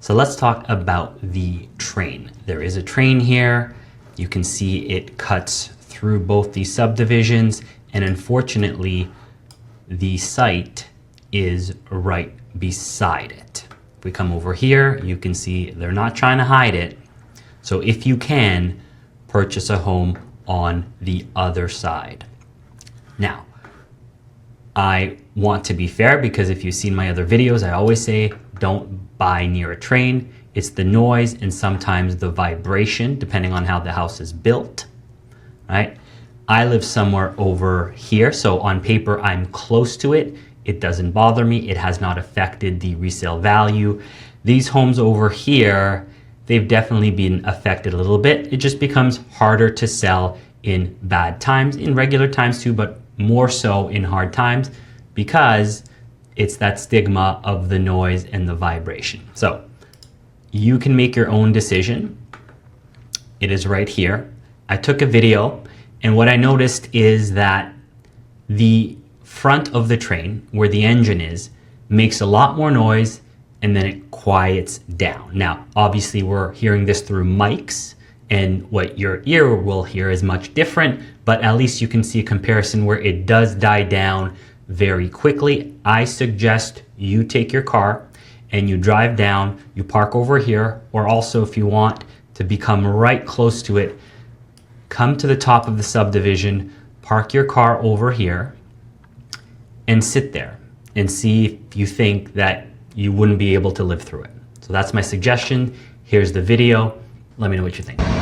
So let's talk about the train. There is a train here. You can see it cuts through both these subdivisions, and unfortunately, the site is right beside it. If we come over here, you can see they're not trying to hide it. So if you can, purchase a home on the other side. Now, I want to be fair because if you've seen my other videos, I always say don't buy near a train. It's the noise and sometimes the vibration, depending on how the house is built, right? I live somewhere over here, so on paper, I'm close to it. It doesn't bother me. It has not affected the resale value. These homes over here, they've definitely been affected a little bit. It just becomes harder to sell in bad times, in regular times too, but more so in hard times because it's that stigma of the noise and the vibration. So you can make your own decision. It is right here. I took a video, and what I noticed is that the front of the train, where the engine is, makes a lot more noise and then it quiets down. Now, obviously we're hearing this through mics, and what your ear will hear is much different, but at least you can see a comparison where it does die down very quickly. I suggest you take your car and you drive down, you park over here, or also if you want to become right close to it, come to the top of the subdivision, park your car over here, and sit there and see if you think that you wouldn't be able to live through it. So that's my suggestion. Here's the video. Let me know what you think.